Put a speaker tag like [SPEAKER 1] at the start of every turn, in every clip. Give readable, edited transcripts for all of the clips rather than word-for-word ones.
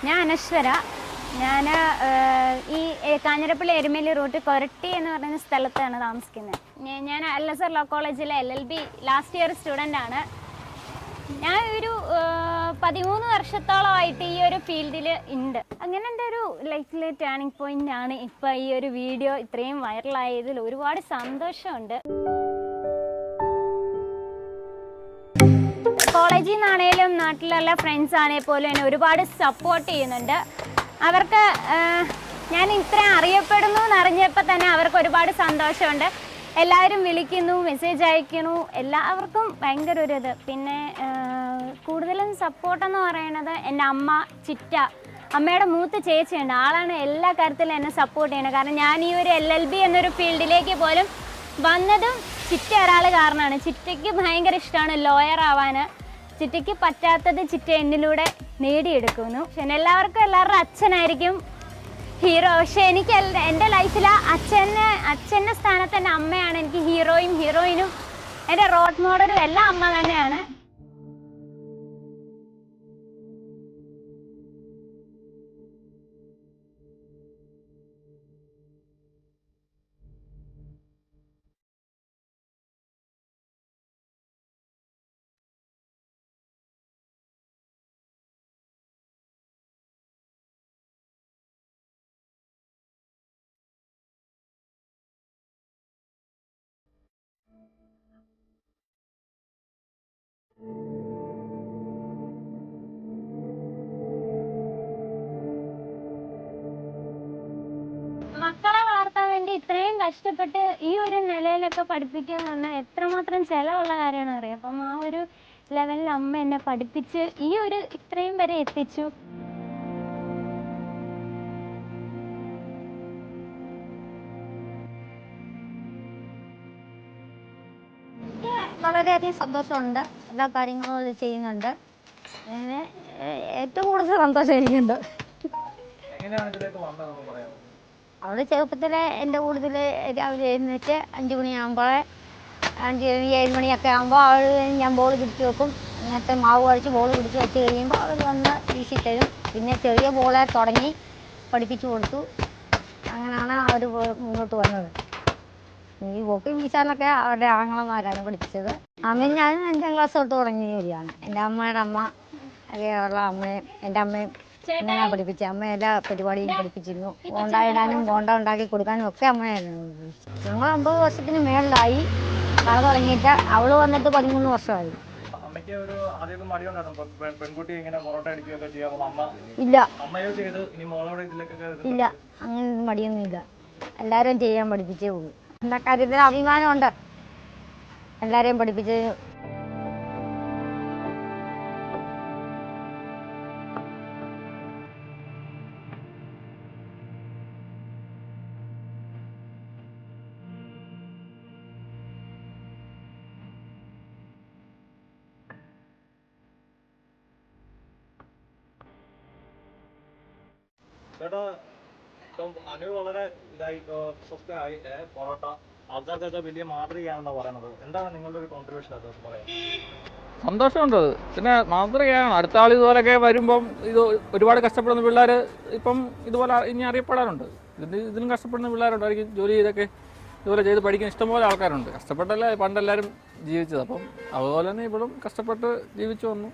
[SPEAKER 1] ഞാൻ അനശ്വര. ഞാൻ ഈ കാഞ്ഞിരപ്പള്ളി എരുമേലി റൂട്ട് കൊരട്ടി എന്ന് പറയുന്ന സ്ഥലത്താണ് താമസിക്കുന്നത്. ഞാൻ LSR ലോ കോളേജിലെ LLB ലാസ്റ്റ് ഇയർ സ്റ്റുഡൻ്റ് ആണ്. ഞാൻ ഒരു 13 വർഷത്തോളമായിട്ട് ഈ ഒരു ഫീൽഡിൽ ഉണ്ട്. അങ്ങനെ എൻ്റെ ഒരു ലൈഫിലെ ടേണിംഗ് പോയിന്റ് ആണ് ഇപ്പോൾ ഈ ഒരു വീഡിയോ ഇത്രയും വൈറലായതിൽ ഒരുപാട് സന്തോഷമുണ്ട്. കോളേജിൽ നിന്നാണേലും നാട്ടിലുള്ള ഫ്രണ്ട്സ് ആണെങ്കിൽ പോലും എന്നെ ഒരുപാട് സപ്പോർട്ട് ചെയ്യുന്നുണ്ട്. അവർക്ക് ഞാൻ ഇത്രയും അറിയപ്പെടുന്നു എന്നറിഞ്ഞപ്പോൾ തന്നെ അവർക്ക് ഒരുപാട് സന്തോഷമുണ്ട്. എല്ലാവരും വിളിക്കുന്നു, മെസ്സേജ് അയക്കുന്നു, എല്ലാവർക്കും ഭയങ്കര ഒരു ഇത്. പിന്നെ കൂടുതലും സപ്പോർട്ടെന്ന് പറയുന്നത് എൻ്റെ അമ്മ ചിറ്റ, അമ്മയുടെ മൂത്ത ചേച്ചിയുണ്ട്. ആളാണ് എല്ലാ കാര്യത്തിലും എന്നെ സപ്പോർട്ട് ചെയ്യുന്നത്. കാരണം ഞാൻ ഈ ഒരു LLB എന്നൊരു ഫീൽഡിലേക്ക് പോലും വന്നതും ചിറ്റ ഒരാൾ കാരണമാണ്. ചിറ്റയ്ക്ക് ഭയങ്കര ഇഷ്ടമാണ് ലോയർ ആവാൻ. ചിറ്റയ്ക്ക് പറ്റാത്തത് ചിറ്റ എന്നിലൂടെ നേടിയെടുക്കുന്നു. പക്ഷെ എല്ലാവരുടെ അച്ഛനായിരിക്കും ഹീറോ. പക്ഷെ എനിക്ക് എൻ്റെ ലൈഫിൽ അച്ഛൻ്റെ സ്ഥാനത്ത് എൻ്റെ അമ്മയാണ് എനിക്ക് ഹീറോയിനും എൻ്റെ റോൾ മോഡലും എല്ലാം അമ്മ തന്നെയാണ്. മക്കളെ വളർത്താൻ വേണ്ടി ഇത്രയും കഷ്ടപ്പെട്ട് ഈ ഒരു നിലയിലൊക്കെ പഠിപ്പിക്കുക എന്ന് പറഞ്ഞാൽ എത്രമാത്രം ചിലവുള്ള കാര്യമാണ് അറിയാം. അപ്പം ആ ഒരു ലെവലിൽ അമ്മ എന്നെ പഠിപ്പിച്ച് ഈ ഒരു ഇത്രയും വരെ എത്തിച്ചു.
[SPEAKER 2] വളരെയധികം സന്തോഷമുണ്ട്. എല്ലാ കാര്യങ്ങളും ചെയ്യുന്നുണ്ട്. അങ്ങനെ ഏറ്റവും കൂടുതൽ സന്തോഷം എനിക്കുണ്ട്. അവിടെ ചെറുപ്പത്തിലെ എൻ്റെ കൂടുതൽ രാവിലെ എഴുന്നേറ്റ് 5 മണിയാകുമ്പോൾ 7 മണിയൊക്കെ ആകുമ്പോൾ ഞാൻ ബോൾ പിടിച്ച് വെക്കും. അങ്ങനത്തെ മാവ് കഴിച്ച് ബോൾ പിടിച്ച് വെച്ച് കഴിയുമ്പോൾ അവർ വന്ന് വീശി തരും. പിന്നെ ചെറിയ ബോളെ തുടങ്ങി പഠിപ്പിച്ചു കൊടുത്തു. അങ്ങനെയാണ് അവർ മുന്നോട്ട് വന്നത്. ഈ ബോക്കി വീശാനൊക്കെ അവരുടെ ആങ്ങളമാരാണ് പഠിപ്പിച്ചത്. അമ്മയും ഞാനും 5ാം ക്ലാസ് തൊട്ട് തുടങ്ങി വരികയാണ്. എൻ്റെ അമ്മയുടെ അമ്മ അതേയുള്ള അമ്മയും എൻ്റെ അമ്മയും ഇങ്ങനെയാണ് പഠിപ്പിച്ചത്. അമ്മ എല്ലാ പരിപാടിയും പഠിപ്പിച്ചിരുന്നു. ബോണ്ട ഇടാനും ബോണ്ട ഉണ്ടാക്കി കൊടുക്കാനും ഒക്കെ അമ്മയായിരുന്നു. ഞങ്ങൾ 50 വർഷത്തിന് മേളിലായി കട തുടങ്ങിയിട്ട്. അവൾ വന്നിട്ട് 13 വർഷമായി. ഇല്ല ഇല്ല, അങ്ങനെ മടിയൊന്നുമില്ല. എല്ലാവരും ചെയ്യാൻ പഠിപ്പിച്ചേ ഉള്ളൂ. എല്ലാ കാര്യത്തിലും അഭിമാനമുണ്ട് എല്ലാവരെയും പഠിപ്പിച്ച്.
[SPEAKER 3] ചേട്ടാ, ഇപ്പം അനു വളരെ ഇതായി സ്വസ്ഥമായി പൊറോട്ട ആൾക്കാർക്കൊക്കെ വലിയ മാതൃകയാണെന്നാ പറയുന്നത്. എന്താണ് നിങ്ങളുടെ ഒരു കോൺട്രിബ്യൂഷൻ അത് പറയാം?
[SPEAKER 4] സന്തോഷമുണ്ട്. പിന്നെ മാതൃകയാണ്. അടുത്ത ആൾ ഇതുപോലെയൊക്കെ വരുമ്പം ഇത് ഒരുപാട് കഷ്ടപ്പെടുന്ന പിള്ളേർ ഇപ്പം ഇതുപോലെ ഇനി അറിയപ്പെടാറുണ്ട്. ഇതിലും കഷ്ടപ്പെടുന്ന പിള്ളേരുണ്ടായിരിക്കും. ജോലി ചെയ്തൊക്കെ ഇതുപോലെ ചെയ്ത് പഠിക്കാൻ ഇഷ്ടംപോലെ ആൾക്കാരുണ്ട്. കഷ്ടപ്പെട്ടല്ലേ പണ്ടെല്ലാവരും ജീവിച്ചത്. അപ്പം അതുപോലെ തന്നെ ഇപ്പോഴും കഷ്ടപ്പെട്ട് ജീവിച്ചു വന്നു.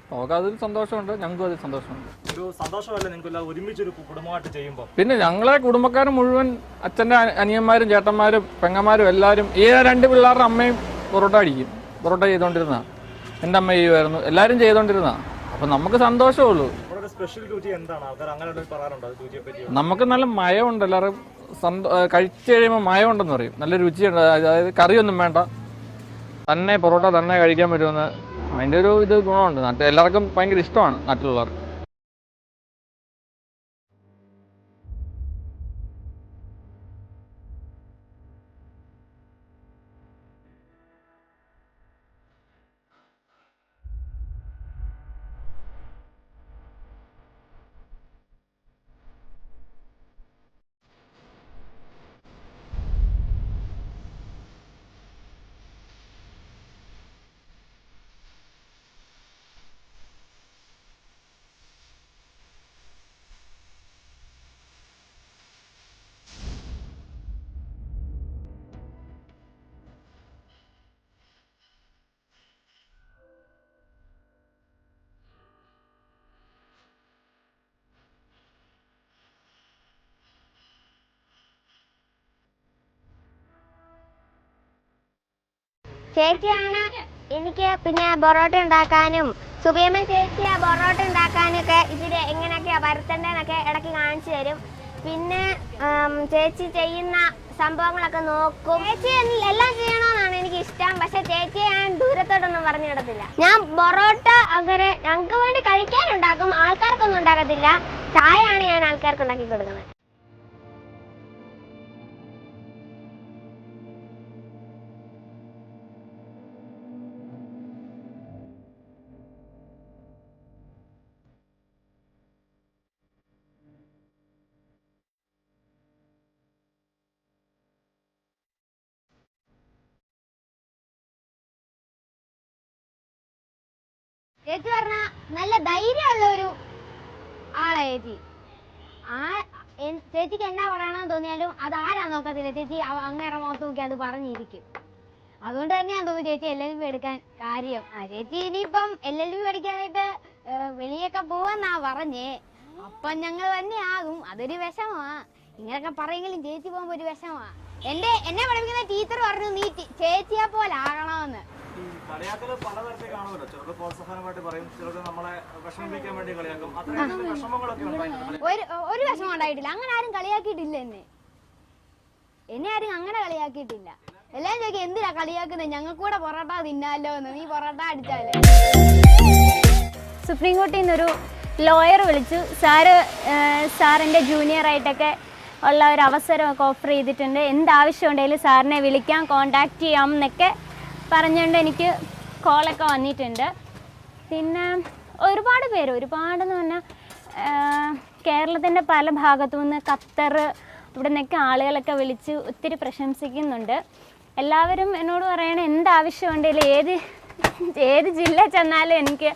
[SPEAKER 4] നമുക്ക് അതിൽ സന്തോഷമുണ്ട്, ഞങ്ങൾക്കും അതിൽ സന്തോഷമുണ്ട്.
[SPEAKER 3] ഒരു സന്തോഷമല്ലേ നിങ്ങൾക്ക് ഒരുമിച്ചൊരു കുടുംബമായിട്ട് ചെയ്യുമ്പോൾ?
[SPEAKER 4] പിന്നെ ഞങ്ങളെ കുടുംബക്കാർ മുഴുവൻ അച്ഛൻ്റെ അനിയന്മാരും ചേട്ടന്മാരും പെങ്ങന്മാരും എല്ലാവരും ഈ 2 പിള്ളേരുടെ അമ്മയും പൊറോട്ട ചെയ്തുകൊണ്ടിരുന്നതാണ്. എൻ്റെ അമ്മ ചെയ്യുമായിരുന്നു, എല്ലാവരും ചെയ്തുകൊണ്ടിരുന്നതാണ്. അപ്പം നമുക്ക് സന്തോഷമുള്ളൂ. നമുക്ക് നല്ല മയമുണ്ട്. എല്ലാവരും കഴിച്ചു കഴിയുമ്പോൾ മയമുണ്ടെന്ന് പറയും. നല്ല രുചിയുണ്ട്. അതായത് കറിയൊന്നും വേണ്ട, തന്നെ പൊറോട്ട തന്നെ കഴിക്കാൻ പറ്റുമെന്ന് അതിൻ്റെ ഒരു ഗുണമുണ്ട്. എല്ലാവർക്കും ഭയങ്കര ഇഷ്ടമാണ് നാട്ടിലുള്ളവർക്ക്.
[SPEAKER 5] ചേച്ചിയാണ് എനിക്ക് പിന്നെ പൊറോട്ട ഉണ്ടാക്കാനും സുബിയമ്മ ചേച്ചി പൊറോട്ട ഉണ്ടാക്കാനും ഒക്കെ ഇതിൽ എങ്ങനെയൊക്കെയാ വരുത്തേണ്ടതെന്നൊക്കെ ഇടയ്ക്ക് കാണിച്ചു തരും. പിന്നെ ചേച്ചി ചെയ്യുന്ന സംഭവങ്ങളൊക്കെ നോക്കും. ചേച്ചി എല്ലാം ചെയ്യണമെന്നാണ് എനിക്ക് ഇഷ്ടം. പക്ഷെ ചേച്ചിയെ ഞാൻ ദൂരത്തോട്ടൊന്നും പറഞ്ഞിടത്തില്ല. ഞാൻ പൊറോട്ട അങ്ങനെ ഞങ്ങൾക്ക് വേണ്ടി കഴിക്കാനുണ്ടാക്കും, ആൾക്കാർക്കൊന്നും ഉണ്ടാക്കത്തില്ല. ചായയാണ് ഞാൻ ആൾക്കാർക്ക് ഉണ്ടാക്കി കൊടുക്കുന്നത്. ചേച്ചി പറഞ്ഞ നല്ല ധൈര്യമുള്ള ഒരു ആളാ ചേച്ചി. ചേച്ചിക്ക് എന്നാ പറയണമെന്ന് തോന്നിയാലും അത് ആരാ നോക്കത്തില്ല. ചേച്ചി അങ്ങേറെ മുഖത്ത് നോക്കി അത് പറഞ്ഞിരിക്കും. അതുകൊണ്ട് തന്നെയാന്ന് തോന്നുന്നു ചേച്ചി LLB എടുക്കാൻ കാര്യം. ചേച്ചി ഇനിയിപ്പം LLB പഠിക്കാനായിട്ട് വെളിയൊക്കെ പോവെന്നാ പറഞ്ഞേ. അപ്പം ഞങ്ങൾ തന്നെയാകും. അതൊരു വിഷമാ. ഇങ്ങനെയൊക്കെ പറയെങ്കിലും ചേച്ചി പോകുമ്പോ ഒരു വിഷമാ. എന്നെ പഠിപ്പിക്കുന്ന ടീച്ചർ പറഞ്ഞു നീ ചേച്ചിയെ പോലെ ആകണമെന്ന്.
[SPEAKER 3] കളിയാക്കല് പലതരത്തിൽ കാണുമല്ലോ. ചിലർക്ക് പ്രോത്സാഹനമായിട്ട് പറയും, ചിലർക്ക് നമ്മളെ വിഷമിപ്പിക്കാൻ വേണ്ടി കളിയാക്കും. അത്രയും വിഷമങ്ങളൊക്കെ ഉണ്ടായിട്ടുണ്ട്.
[SPEAKER 5] ഒരു വിഷമം ഉണ്ടായിട്ടില്ല. അങ്ങനെ ആരും കളിയാക്കിയിട്ടില്ല എന്നെ ആരും അങ്ങനെ കളിയാക്കിയിട്ടില്ല. എല്ലാം ചോദിക്കും എന്തിനാ കളിയാക്കുന്നത്, ഞങ്ങൾക്ക് കൂടെ പൊറോട്ട തിന്നാലോ എന്ന്. നീ പൊറോട്ട അടിച്ചാലേ.
[SPEAKER 1] സുപ്രീം കോടതിയിൽ നിന്നൊരു ലോയർ വിളിച്ചു. സാറിൻ്റെ ജൂനിയറായിട്ടൊക്കെ ഉള്ള ഒരു അവസരമൊക്കെ ഓഫർ ചെയ്തിട്ടുണ്ട്. എന്താവശ്യമുണ്ടെങ്കിലും സാറിനെ വിളിക്കാം, കോണ്ടാക്ട് ചെയ്യാം എന്നൊക്കെ പറഞ്ഞുകൊണ്ട് എനിക്ക് കോളൊക്കെ വന്നിട്ടുണ്ട്. പിന്നെ ഒരുപാടെന്ന് പറഞ്ഞാൽ കേരളത്തിൻ്റെ പല ഭാഗത്തു നിന്ന് ഖത്തർ ഇവിടെ നിന്നൊക്കെ ആളുകളൊക്കെ വിളിച്ച് ഒത്തിരി പ്രശംസിക്കുന്നുണ്ട്. എല്ലാവരും എന്നോട് പറയണ എന്താവശ്യമുണ്ടെങ്കിലും ഏത് ജില്ല ചെന്നാലും എനിക്ക്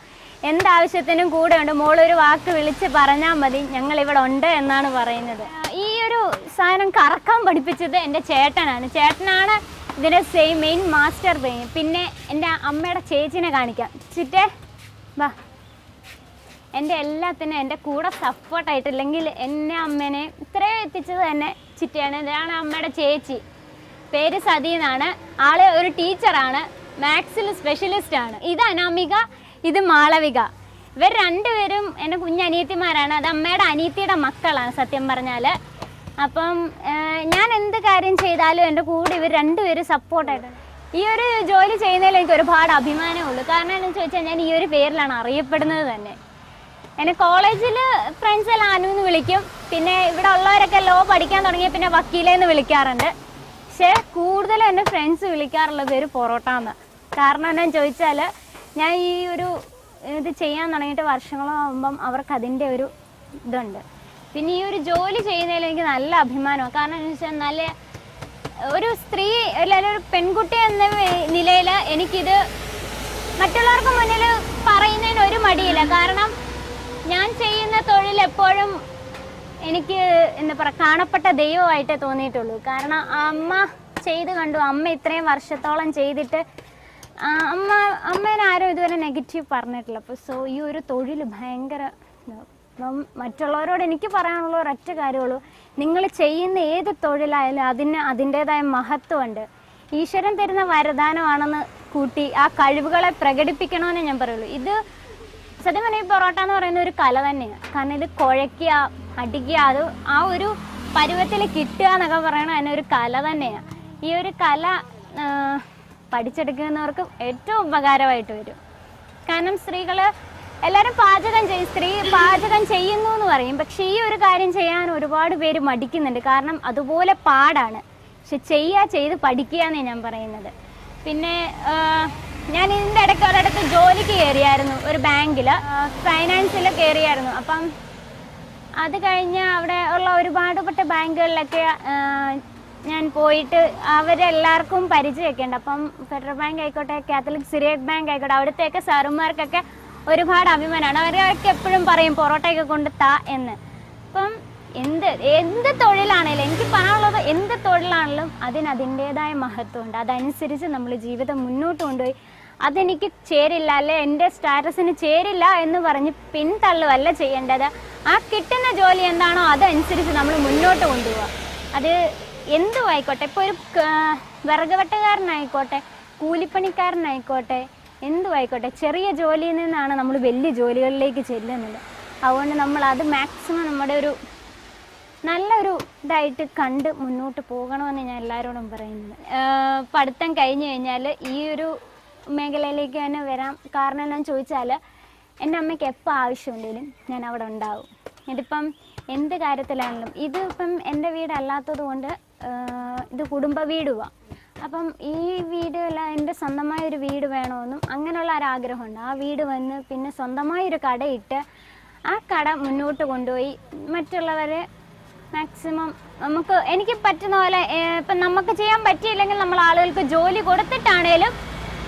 [SPEAKER 1] എന്താവശ്യത്തിനും കൂടെ ഉണ്ട്, മോളൊരു വാക്ക് വിളിച്ച് പറഞ്ഞാൽ മതി, ഞങ്ങളിവിടെ ഉണ്ട് എന്നാണ് പറയുന്നത്. ഈ ഒരു സാധനം കറക്കാൻ പഠിപ്പിച്ചത് എൻ്റെ ചേട്ടനാണ് ഇതിൻ്റെ മെയിൻ മാസ്റ്റർ ബ്രെയിൻ. പിന്നെ എൻ്റെ അമ്മയുടെ ചേച്ചിനെ കാണിക്കാം. ചിറ്റേ വാ. എൻ്റെ എല്ലാത്തിനും എൻ്റെ കൂടെ സപ്പോർട്ടായിട്ടില്ലെങ്കിൽ എന്നെ അമ്മേനെ ഇത്രയും എത്തിച്ചത് തന്നെ ചിറ്റയാണ്. ഇതാണ് അമ്മയുടെ ചേച്ചി. പേര് സതി എന്നാണ്. ആള് ഒരു ടീച്ചറാണ്, മാത്സിൽ സ്പെഷ്യലിസ്റ്റാണ്. ഇത് അനാമിക, ഇത് മാളവിക. ഇവർ രണ്ടുപേരും എൻ്റെ കുഞ്ഞനിയത്തിമാരാണ്. അത് അമ്മയുടെ അനിയത്തിയുടെ മക്കളാണ് സത്യം പറഞ്ഞാൽ. അപ്പം ഞാൻ എന്ത് കാര്യം ചെയ്താലും എൻ്റെ കൂടെ ഇവർ രണ്ടുപേരും സപ്പോർട്ടായിട്ടാണ്. ഈ ഒരു ജോലി ചെയ്യുന്നതിൽ എനിക്ക് ഒരുപാട് അഭിമാനമുള്ളൂ. കാരണം എന്താണെന്ന് ചോദിച്ചാൽ ഞാൻ ഈ ഒരു പേരിലാണ് അറിയപ്പെടുന്നത് തന്നെ. എന്നെ കോളേജിൽ ഫ്രണ്ട്സ് എല്ലാം അനുന്ന് വിളിക്കും. പിന്നെ ഇവിടെ ഉള്ളവരൊക്കെ ലോ പഠിക്കാൻ തുടങ്ങിയ പിന്നെ വക്കീലേന്ന് വിളിക്കാറുണ്ട്. പക്ഷേ കൂടുതലും എൻ്റെ ഫ്രണ്ട്സ് വിളിക്കാറുള്ള പേര് പൊറോട്ട എന്ന്. കാരണം എന്താണെന്ന് ചോദിച്ചാൽ ഞാൻ ഈ ഒരു ഇത് ചെയ്യാൻ തുടങ്ങിയിട്ട് വർഷങ്ങളാകുമ്പം അവർക്ക് അതിൻ്റെ ഒരു ഇതുണ്ട്. പിന്നെ ഈ ഒരു ജോലി ചെയ്യുന്നതിൽ എനിക്ക് നല്ല അഭിമാനമാണ്. കാരണം എന്ന് വെച്ചാൽ നല്ല ഒരു സ്ത്രീ അല്ലെങ്കിൽ ഒരു പെൺകുട്ടി എന്ന നിലയിൽ എനിക്കിത് മറ്റുള്ളവർക്ക് മുന്നിൽ പറയുന്നതിന് ഒരു മടിയില്ല. കാരണം ഞാൻ ചെയ്യുന്ന തൊഴിൽ എപ്പോഴും എനിക്ക് എന്താ പറയുക കാണപ്പെട്ട ദൈവമായിട്ടേ തോന്നിയിട്ടുള്ളൂ. കാരണം അമ്മ ചെയ്ത് കണ്ടു. അമ്മ ഇത്രയും വർഷത്തോളം ചെയ്തിട്ട് അമ്മേനെ ആരും ഇതുവരെ നെഗറ്റീവ് പറഞ്ഞിട്ടില്ല. അപ്പോൾ ഈ ഒരു തൊഴിൽ ഭയങ്കര മറ്റുള്ളവരോട് എനിക്ക് പറയാനുള്ള ഒരൊറ്റ കാര്യമുള്ളൂ, നിങ്ങൾ ചെയ്യുന്ന ഏത് തൊഴിലായാലും അതിൻ്റേതായ മഹത്വമുണ്ട്. ഈശ്വരൻ തരുന്ന വരദാനമാണെന്ന് കൂട്ടി ആ കഴിവുകളെ പ്രകടിപ്പിക്കണമെന്നേ ഞാൻ പറയുള്ളൂ. ഇത് സത്യം പറഞ്ഞാൽ ഈ പൊറോട്ട എന്ന് പറയുന്ന ഒരു കല തന്നെയാണ്. കാരണം ഇത് കുഴയ്ക്കുക, അടിക്കുക, അത് ആ ഒരു പരുവത്തിൽ കിട്ടുക എന്നൊക്കെ പറയണത് അതിന് ഒരു കല തന്നെയാണ്. ഈ ഒരു കല പഠിച്ചെടുക്കുന്നവർക്ക് ഏറ്റവും ഉപകാരമായിട്ട് വരും. കാരണം സ്ത്രീകൾ എല്ലാവരും പാചകം ചെയ്യുന്നു എന്ന് പറയും. പക്ഷെ ഈ ഒരു കാര്യം ചെയ്യാൻ ഒരുപാട് പേര് മടിക്കുന്നുണ്ട്. കാരണം അതുപോലെ പാടാണ്. പക്ഷെ ചെയ്ത് പഠിക്കുക എന്നേ ഞാൻ പറയുന്നത്. പിന്നെ ഞാൻ ഇതിൻ്റെ ഇടയ്ക്ക് ഒരിടത്ത് ജോലിക്ക് കയറിയായിരുന്നു, ഒരു ബാങ്കിൽ ഫൈനാൻസിൽ കയറിയായിരുന്നു. അപ്പം അത് കഴിഞ്ഞ് അവിടെ ഉള്ള ഒരുപാടുപെട്ട ബാങ്കുകളിലൊക്കെ ഞാൻ പോയിട്ട് അവരെല്ലാവർക്കും പരിചയമൊക്കെ ഉണ്ട്. അപ്പം ഫെഡറൽ ബാങ്ക് ആയിക്കോട്ടെ, കാത്തലിക് സിറിയക് ബാങ്ക് ആയിക്കോട്ടെ, അവിടുത്തെയൊക്കെ സാറുമാർക്കൊക്കെ ഒരുപാട് അഭിമാനമാണ്. അവരൊക്കെ എപ്പോഴും പറയും പൊറോട്ടയൊക്കെ കൊണ്ട് താ എന്ന്. അപ്പം എന്ത് തൊഴിലാണെങ്കിലും എനിക്ക് പറയാനുള്ളത്, എന്ത് തൊഴിലാണെങ്കിലും അതിൻ്റേതായ മഹത്വമുണ്ട്. അതനുസരിച്ച് നമ്മൾ ജീവിതം മുന്നോട്ട് കൊണ്ടുപോയി അതെനിക്ക് ചേരില്ല, അല്ലെ എൻ്റെ സ്റ്റാറ്റസിന് ചേരില്ല എന്ന് പറഞ്ഞ് പിന്തള്ളുവല്ല ചെയ്യേണ്ടത്. ആ കിട്ടുന്ന ജോലി എന്താണോ അതനുസരിച്ച് നമ്മൾ മുന്നോട്ട് കൊണ്ടുപോവുക. അത് എന്തും ആയിക്കോട്ടെ. ഇപ്പോൾ ഒരു വിറക് വെട്ടുകാരനായിക്കോട്ടെ, കൂലിപ്പണിക്കാരനായിക്കോട്ടെ എന്തും ആയിക്കോട്ടെ, ചെറിയ ജോലിയിൽ നിന്നാണ് നമ്മൾ വലിയ ജോലികളിലേക്ക് ചെല്ലുന്നത്. അതുകൊണ്ട് നമ്മൾ അത് മാക്സിമം നമ്മുടെ ഒരു നല്ലൊരു ഇതായിട്ട് കണ്ട് മുന്നോട്ട് പോകണമെന്ന് ഞാൻ എല്ലാവരോടും പറയുന്നത്. പഠിത്തം കഴിഞ്ഞ് കഴിഞ്ഞാൽ ഈ ഒരു മേഖലയിലേക്ക് തന്നെ വരാൻ കാരണം എന്താണെന്ന് ചോദിച്ചാൽ, എൻ്റെ അമ്മയ്ക്ക് എപ്പോൾ ആവശ്യമുണ്ടെങ്കിലും ഞാൻ അവിടെ ഉണ്ടാവും. ഇതിപ്പം എന്ത് കാര്യത്തിലാണെങ്കിലും, ഇതിപ്പം എൻ്റെ വീടല്ലാത്തത് കൊണ്ട് ഇത് കുടുംബ വീടുവാണ്. അപ്പം ഈ വീടല്ല, എൻ്റെ സ്വന്തമായൊരു വീട് വേണമെന്നും അങ്ങനെയുള്ള ഒരാഗ്രഹമുണ്ട്. ആ വീട് വന്ന് പിന്നെ സ്വന്തമായൊരു കടയിട്ട് ആ കട മുന്നോട്ട് കൊണ്ടുപോയി മറ്റുള്ളവരെ മാക്സിമം എനിക്ക് പറ്റുന്ന പോലെ, ഇപ്പം നമുക്ക് ചെയ്യാൻ പറ്റിയില്ലെങ്കിൽ നമ്മൾ ആളുകൾക്ക് ജോലി കൊടുത്തിട്ടാണേലും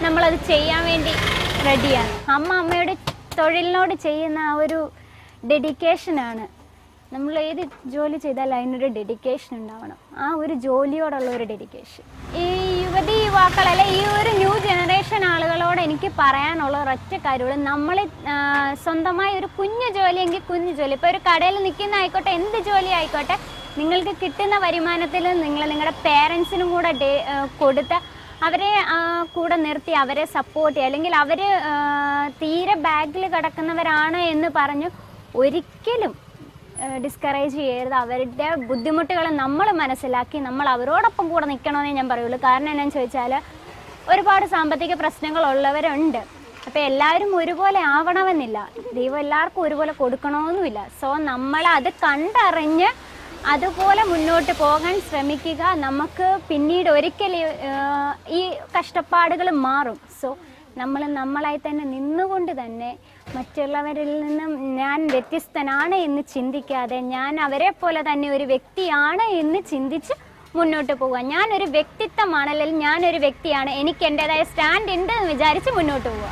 [SPEAKER 1] നമ്മളത് ചെയ്യാൻ വേണ്ടി റെഡിയാണ്. അമ്മയുടെ തൊഴിലിനോട് ചെയ്യുന്ന ആ ഒരു ഡെഡിക്കേഷനാണ്. നമ്മൾ ഏത് ജോലി ചെയ്താലും അതിനൊരു ഡെഡിക്കേഷൻ ഉണ്ടാവണം. ആ ഒരു ജോലിയോടുള്ള ഒരു ഡെഡിക്കേഷൻ. ഈ യുവാക്കളല്ല, ഈ ഒരു ന്യൂ ജനറേഷൻ ആളുകളോട് എനിക്ക് പറയാനുള്ള ഒരൊറ്റ കാര്യമുള്ളൂ, നമ്മൾ സ്വന്തമായി ഒരു കുഞ്ഞു ജോലിയെങ്കിൽ കുഞ്ഞു ജോലി, ഇപ്പോൾ ഒരു കടയിൽ നിൽക്കുന്ന ആയിക്കോട്ടെ, എന്ത് ജോലി ആയിക്കോട്ടെ, നിങ്ങൾക്ക് കിട്ടുന്ന വരുമാനത്തിൽ നിങ്ങൾ നിങ്ങളുടെ പേരൻസിനും കൂടെ കൊടുത്ത് അവരെ കൂടെ നിർത്തി അവരെ സപ്പോർട്ട് ചെയ്യുക. അല്ലെങ്കിൽ അവർ തീരെ ബാഗിൽ കിടക്കുന്നവരാണ് എന്ന് പറഞ്ഞ് ഒരിക്കലും ഡിസ്കറേജ് ചെയ്യരുത്. അവരുടെ ബുദ്ധിമുട്ടുകൾ നമ്മൾ മനസ്സിലാക്കി നമ്മൾ അവരോടൊപ്പം കൂടെ നിൽക്കണമെന്നേ ഞാൻ പറയുള്ളൂ. കാരണം എന്താണെന്ന് ചോദിച്ചാൽ, ഒരുപാട് സാമ്പത്തിക പ്രശ്നങ്ങളുള്ളവരുണ്ട്. അപ്പോൾ എല്ലാവരും ഒരുപോലെ ആവണമെന്നില്ല, ദൈവം എല്ലാവർക്കും ഒരുപോലെ കൊടുക്കണമെന്നുമില്ല. സോ നമ്മളത് കണ്ടറിഞ്ഞ് അതുപോലെ മുന്നോട്ട് പോകാൻ ശ്രമിക്കുക. നമുക്ക് പിന്നീട് ഒരിക്കലും ഈ കഷ്ടപ്പാടുകൾ മാറും. സോ നമ്മൾ നമ്മളായി തന്നെ നിന്നുകൊണ്ട് തന്നെ മറ്റുള്ളവരിൽ നിന്നും ഞാൻ വ്യത്യസ്തനാണ് എന്ന് ചിന്തിക്കാതെ, ഞാൻ അവരെ പോലെ തന്നെ ഒരു വ്യക്തിയാണ് എന്ന് ചിന്തിച്ച് മുന്നോട്ട് പോവുക. ഞാനൊരു വ്യക്തിത്വമാണ്, അല്ലെങ്കിൽ ഞാനൊരു വ്യക്തിയാണ്, എനിക്ക് എൻ്റെതായ സ്റ്റാൻഡ് ഉണ്ട് എന്ന് വിചാരിച്ച് മുന്നോട്ട് പോവുക.